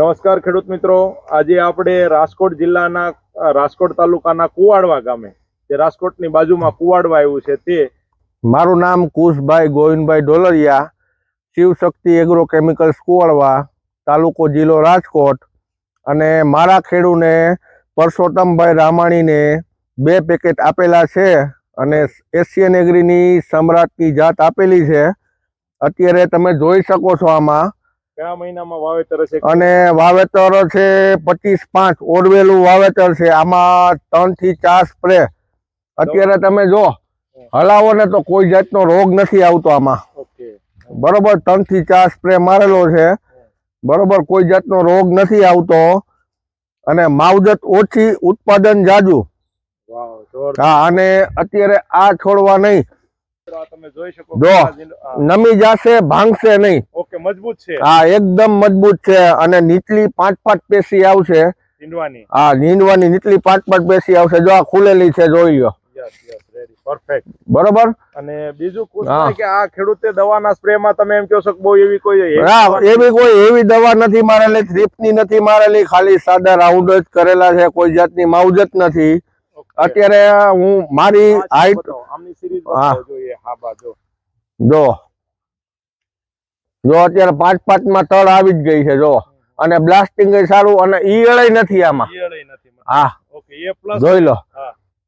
નમસ્કાર ખેડૂત મિત્રો, આજે આપણે રાજકોટ જિલ્લાના રાજકોટ તાલુકાના કુવાડવા ગામે, જે રાજકોટની બાજુમાં કુવાડવા આવ્યું છે, તે મારું નામ કુશભાઈ ગોવિંદભાઈ ડોલરિયા, શિવશક્તિ એગ્રો કેમિકલ્સ કુવાડવા, તાલુકો જિલ્લો રાજકોટ. અને મારા ખેડૂને પરસોત્તમભાઈ રામાણીને 2 પેકેટ આપેલા છે અને એશિયન એગ્રીની સમ્રાટની જાત આપેલી છે. અત્યારે તમે જોઈ શકો છો આમાં કયા મહિનામાં વાવેતર છે અને વાવેતર છે 25/5 ઓરવેલું વાવેતર છે. આમાં 3 થી 4 સ્પ્રે અત્યારે તમે જો હલાવો ને તો કોઈ જાતનો રોગ નથી આવતો આમાં. બરોબર, 3 થી 4 સ્પ્રે મારેલો છે. બરોબર, કોઈ જાતનો રોગ નથી આવતો અને માવજત ઓછી, ઉત્પાદન જાજુ. હા, અને અત્યારે આ છોડવા નહીં, તમે જોઈ શકો જો નમી જશે, ભાંગશે નહીં. ઓકે, મજબૂત છે. હા, એકદમ મજબૂત છે અને નીચલી 5-5 પેશી આવશે. નીંદવાની? હા, નીંદવાની નીચલી 5-5 પેશી આવશે. જો આ ખુલેલી છે, જોઈ લો. પરફેક્ટ. બરોબર. અને બીજું પૂછવું કે આ ખેડૂતે દવાના સ્પ્રેમાં તમે એમ કહો છો કે બહુ એવી કોઈ એવી કોઈ એવી દવા નથી મારેલી, થ્રીપની નથી મારેલી, ખાલી સાદા રાઉન્ડ જ કરેલા છે, કોઈ જાતની માવજત નથી. અત્યારે હું મારી હાઈટ આમની સિરીઝ જોઈએ. હા બા, જો અત્યારે 5-5 માં તળ આવી જ ગઈ છે જો. અને બ્લાસ્ટિંગ એ સારું અને ઈયળય નથી આમાં. હા, ઓકે, એ પ્લસ જોઈ લો,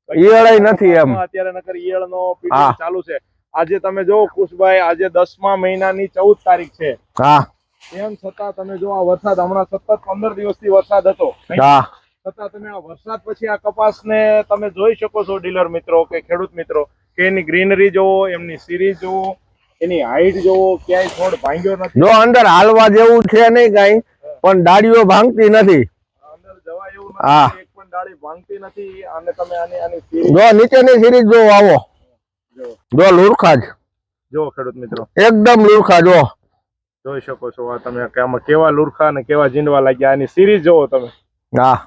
ઈયળય નથી એમ. અત્યારે નકર ઈયળનો પીરિયડ ચાલુ છે. આજે તમે જો કુશભાઈ, આજે 10મા મહિનાની 14 તારીખ છે. હા, તેમ છતાં તમે જો આ વરસાદ હમણાં સતત 15 દિવસથી વરસાદ હતો. હા, છતાં તમે આ વરસાદ પછી આ કપાસને તમે જોઈ શકો છો ડીલર મિત્રો કે ખેડૂત મિત્રો, કે એની ગ્રીનરી જોવો, એમની સિરીઝ જોવો, એની હાઈટ જોવો, ક્યાંય છોડ ભાંગ્યો નથી. જો અંદર હાલવા જેવું છે નહીં કઈ, પણ ડાળીઓ ભાંગતી નથી. અંદર જવા એવું નથી, એક પણ ડાળી ભાંગતી નથી. અને તમે આની સિરીઝ જો નીચેની સિરીઝ જો, આવો જો, લુરખા જ જો ખેડૂત મિત્રો, એકદમ લુરખા. જો જોઈ શકો છો આ તમે કે આમાં કેવા લુરખા અને કેવા જીંડવા લાગ્યા. આની સિરીઝ જોવો તમે. હા,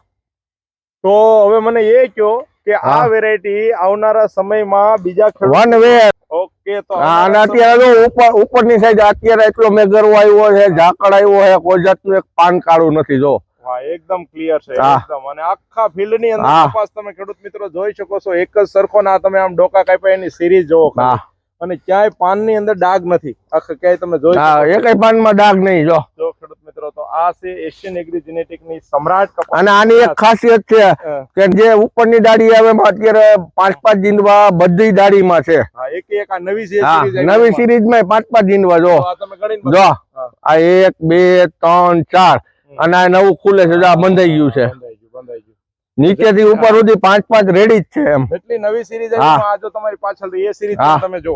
તો હવે મને એ કહો કે આ વેરાયટી આવનારા સમયમાં બીજા વન વે. ઓકે, તો અને અત્યારે જો ઉપરની સાઈડ અત્યારે એટલો મેઘરવો આવ્યો છે, ઝાકળ આવ્યો છે, કોઈ જાતનું એક પાન કાળું નથી. જો હા, એકદમ ક્લિયર છે એકદમ. અને આખા ફિલ્ડ ની અંદર કપાસ તમે ખેડૂત મિત્રો જોઈ શકો છો, એક જ સરખો. ના તમે આમ ડોકા કાપ્યા એની સિરીઝ જોવો, અને ક્યાંય પાન ની અંદર ડાઘ નથી. આખા ક્યાંય તમે જોઈ એકય પાન માં ડાઘ નહીં. જો ખેડૂત મિત્રો, તો આ છે એશિયન એગ્રી જેનેટિક ની સમ્રાટ કપાસ. અને આની એક ખાસિયત છે કે જે ઉપરની ડાળી આવે અત્યારે 5-5 જીંડવા બધી ડાળીમાં છે. એક આ નવી સિરીઝ માં 5-5 જીંડવા. જો જો આ 1 2 3 4 અને આ નવું ખુલે છે. આ બંધાઈ ગયું છે, નીચેથી ઉપર સુધી 5-5 રેડી જ છે એમ. એટલી નવી સિરીઝ આ જો તમારી પાછળ એ સિરીઝ તમે જો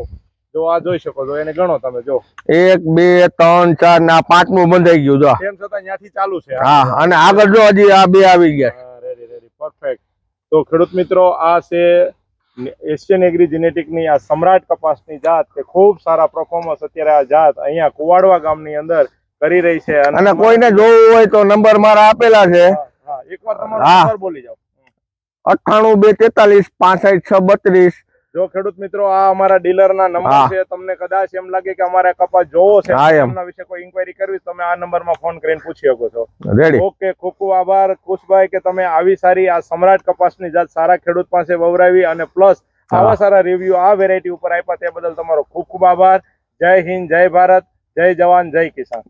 આ જોઈ શકો છો, એને ગણો તમે. જો 1 2 3 4 ને આ 5મું બંધાઈ ગયું. જો તેમ છતાં ત્યાંથી ચાલુ છે. હા, અને આગળ જો હજી આ 2 આવી ગયા. Ready, perfect. તો ખેડૂત મિત્રો, આ છે એશિયન એગ્રી જેનેટિક ની આ સમ્રાટ કપાસની જાત, કે ખૂબ સારા પરફોર્મન્સ અત્યારે આ જાત અહીંયા કુવાડવા ગામની અંદર કરી રહી છે. અને કોઈને જોવું હોય તો નંબર મારા આપેલા છે. એકવાર તમારો નંબર બોલી જાઓ. 98 243 65 632. જો ખેડૂત મિત્રો, આ અમારા ડીલર ના નંબર છે. તમને કદાચ એમ લાગે કે અમારે કપાસ જોવો છે, એમના વિશે કોઈ ઇન્ક્વાયરી કરવી, તમે આ નંબરમાં ફોન કરીને પૂછી શકો છો. ઓકે, ખૂબ ખૂબ આભાર કુશભાઈ કે તમે આવી સારી આ સમ્રાટ કપાસની જાત સારા ખેડૂત પાસે વવરાવી અને પ્લસ આવા સારા રિવ્યુ આ વેરાયટી ઉપર આપ્યા તે બદલ તમારો ખૂબ ખૂબ આભાર. જય હિન્દ, જય ભારત, જય જવાન, જય કિસાન.